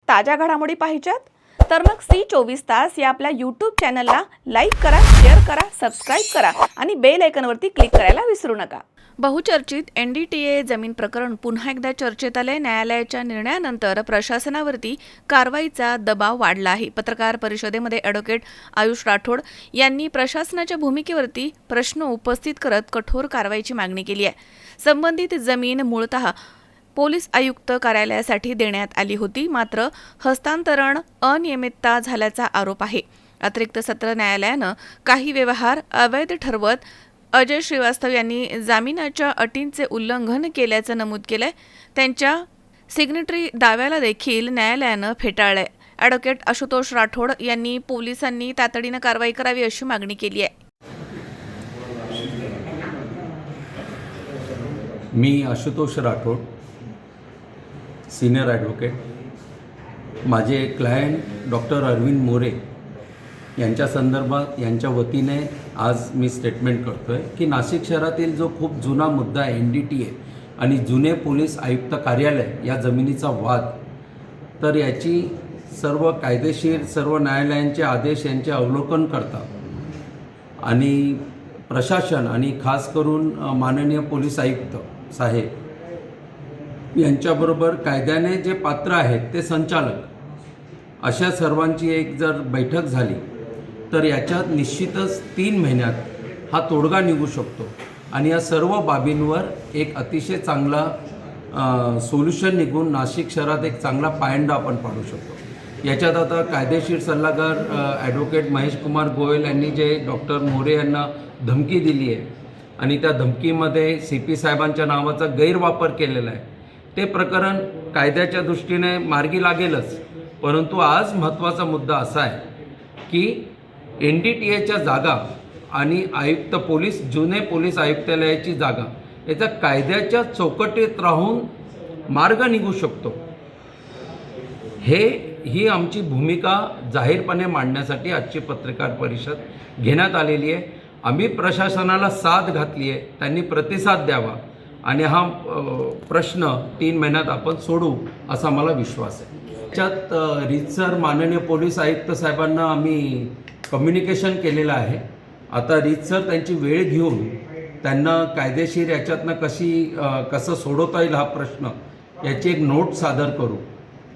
ताज्या घडामोडी पाहिजेत तर मग C24 तास या आपल्या YouTube चॅनलला लाईक करा, शेअर करा, सबस्क्राइब करा आणि बेल आयकॉनवरती क्लिक करायला विसरू नका। बहुचर्चित NDTA जमीन प्रकरण पुन्हा एकदा चर्चेत आले। न्यायालयाच्या निर्णयानंतर प्रशासनावरती कारवाईचा दबाव वाढला आहे। पत्रकार परिषदेमध्ये ॲडव्होकेट आयुष राठोड यांनी प्रशासनाच्या भूमिकेवरती प्रश्न उपस्थित करत कठोर कारवाईची मागणी केली आहे। संबंधित जमीन मूळतः पोलीस आयुक्त कार्यालयासाठी देण्यात आली होती, मात्र हस्तांतरण अनियमितता झाल्याचा आरोप आहे। अतिरिक्त सत्र न्यायालयानं काही व्यवहार अवैध ठरवत अजय श्रीवास्तव यांनी जामिनाच्या अटींचे उल्लंघन केल्याचं नमूद केलंय। त्यांच्या सिग्नेटरी दाव्याला देखील न्यायालयानं फेटाळलंय। ॲडव्होकेट आशुतोष राठोड यांनी पोलिसांनी तातडीनं कारवाई करावी अशी मागणी केली आहे। मी आशुतोष राठोड, सीनियर ॲडव्होकेट। माझे क्लायंट डॉक्टर अरविंद मोरे यांच्या संदर्भात यांच्या वतीने आज मी स्टेटमेंट करतो आहे की नाशिक शहरातील जो खूप जुना मुद्दा NDTA आणि जुने पोलीस आयुक्त कार्यालय या जमिनीचा वाद, तर याची सर्व कायदेशीर सर्व न्यायालयांचे आदेश यांचे अवलोकन करता आणि प्रशासन आणि खास करून माननीय पोलीस आयुक्त साहेब यांच्याबरोबर कायद्याने जे पात्र आहेत ते संचालक अशा सर्वांची एक जर बैठक झाली तर याच्यात निश्चितच 3 महिन्यात हा तोडगा निघू शकतो आणि या सर्व बाबींवर एक अतिशय चांगला सोल्युशन निघून नाशिक शहरात एक चांगला पायंडा आपण पाडू शकतो। याच्यात आता कायदेशीर सल्लागार ॲडव्होकेट महेश कुमार गोयल यांनी जे डॉक्टर मोरे यांना धमकी दिली आहे आणि त्या धमकीमध्ये CP साहेबांच्या नावाचा गैरवापर केलेला आहे, ते प्रकरण कायद्याच्या दृष्टीने मार्गी लागेलच, परंतु आज महत्त्वाचा मुद्दा असा आहे की NDTAच्या जागा आणि आयुक्त पोलीस जुने पोलीस आयुक्तालयाची जागा याचा कायद्याच्या चौकटीत राहून मार्ग निघू शकतो। ही आमची भूमिका जाहीरपणे मांडण्यासाठी आजची पत्रकार परिषद घेण्यात आलेली आहे। आम्ही प्रशासनाला साथ घातली आहे, त्यांनी प्रतिसाद द्यावा आणि हा प्रश्न 3 महिन्यात आपण सोडवू असा मला विश्वास आहे। त्याच्यात रीतसर माननीय पोलीस आयुक्त साहेबांना आम्ही कम्युनिकेशन केलेलं आहे। आता रीतसर त्यांची वेळ घेऊन त्यांना कायदेशीर याच्यातनं कसं सोडवता येईल हा प्रश्न याची एक नोट सादर करू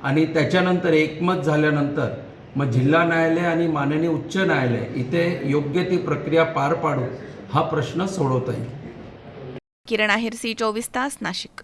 आणि त्याच्यानंतर एकमत झाल्यानंतर मग जिल्हा न्यायालय आणि माननीय उच्च न्यायालय इथे योग्य ती प्रक्रिया पार पाडू हा प्रश्न सोडवता येईल। किरण आहेर, C24 तास, नाशिक।